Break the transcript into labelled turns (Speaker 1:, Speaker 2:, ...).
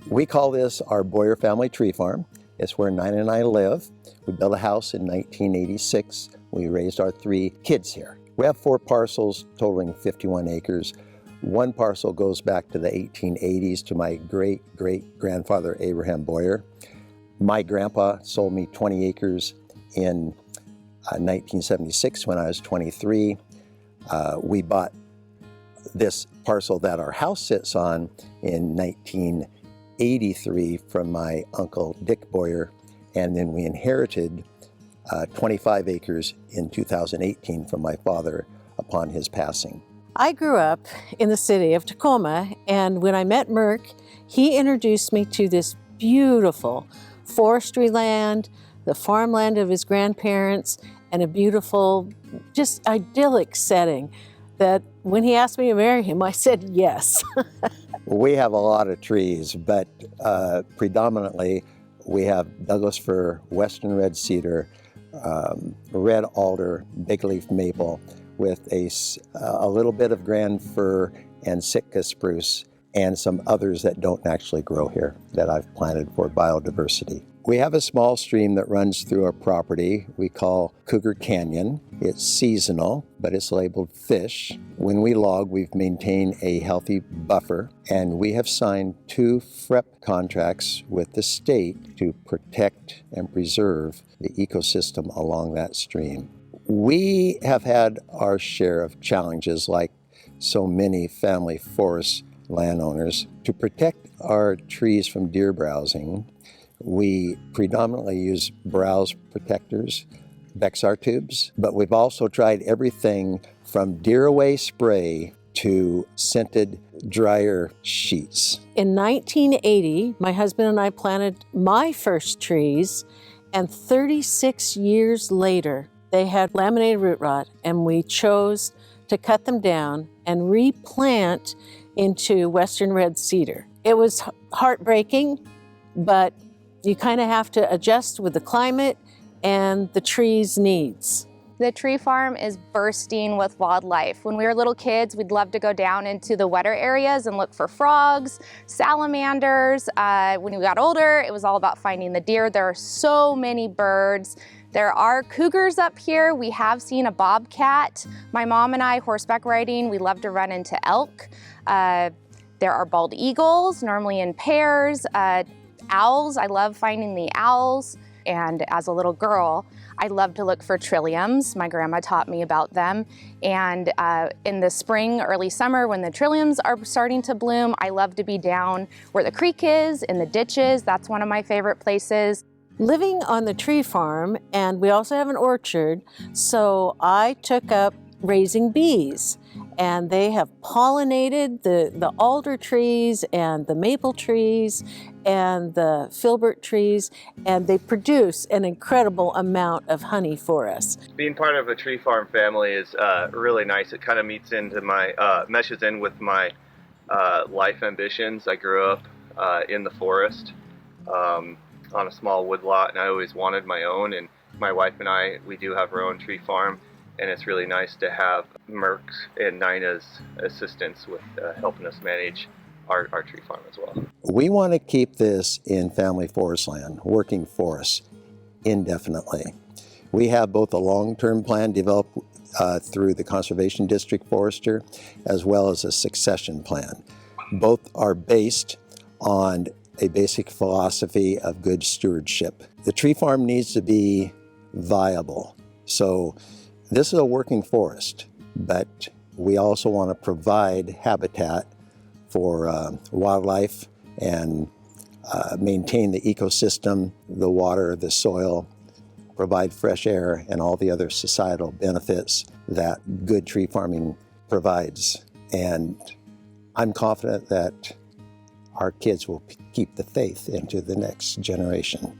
Speaker 1: We call this our Boyer family tree farm. It's where Nina and I live. We built a house in 1986. We raised our 3 kids here. We have 4 parcels totaling 51 acres. One parcel goes back to the 1880s to my great-great-grandfather Abraham Boyer. My grandpa sold me 20 acres in 1976 when I was 23. We bought this parcel that our house sits on in 1983 from my uncle Dick Boyer, and then we inherited 25 acres in 2018 from my father upon his passing.
Speaker 2: I grew up in the city of Tacoma, and when I met Merck, he introduced me to this beautiful forestry land, the farmland of his grandparents, and a beautiful, just idyllic setting that when he asked me to marry him, I said yes.
Speaker 1: We have a lot of trees, but predominantly we have Douglas fir, western red cedar, red alder, big leaf maple, with a little bit of grand fir and Sitka spruce, and some others that don't actually grow here that I've planted for biodiversity. We have a small stream that runs through our property we call Cougar Canyon. It's seasonal, but it's labeled fish. When we log, we've maintained a healthy buffer, and we have signed 2 FREP contracts with the state to protect and preserve the ecosystem along that stream. We have had our share of challenges, like so many family forest landowners. To protect our trees from deer browsing, we predominantly use browse protectors, Bexar tubes, but we've also tried everything from deer away spray to scented dryer sheets.
Speaker 2: In 1980, my husband and I planted my first trees, and 36 years later, they had laminated root rot, and we chose to cut them down and replant into western red cedar. It was heartbreaking, but you kind of have to adjust with the climate and the tree's needs.
Speaker 3: The tree farm is bursting with wildlife. When we were little kids, we'd love to go down into the wetter areas and look for frogs, salamanders. When we got older, it was all about finding the deer. There are so many birds. There are cougars up here. We have seen a bobcat. My mom and I, horseback riding, we love to run into elk. There are bald eagles, normally in pairs. Owls, I love finding the owls. And as a little girl, I love to look for trilliums. My grandma taught me about them. And in the spring, early summer, when the trilliums are starting to bloom, I love to be down where the creek is, in the ditches. That's one of my favorite places.
Speaker 2: Living on the tree farm, and we also have an orchard, so I took up raising bees, and they have pollinated the alder trees and the maple trees and the filbert trees, and they produce an incredible amount of honey for us.
Speaker 4: Being part of a tree farm family is really nice. It kind of meshes in with my life ambitions. I grew up in the forest on a small woodlot, and I always wanted my own, and my wife and I, we do have our own tree farm, and it's really nice to have Merck's and Nina's assistance with helping us manage our tree farm as well.
Speaker 1: We want to keep this in family forest land, working for us indefinitely. We have both a long-term plan developed through the Conservation District Forester, as well as a succession plan. Both are based on a basic philosophy of good stewardship. The tree farm needs to be viable. So this is a working forest, but we also want to provide habitat for wildlife and maintain the ecosystem, the water, the soil, provide fresh air, and all the other societal benefits that good tree farming provides. And I'm confident that our kids will keep the faith into the next generation.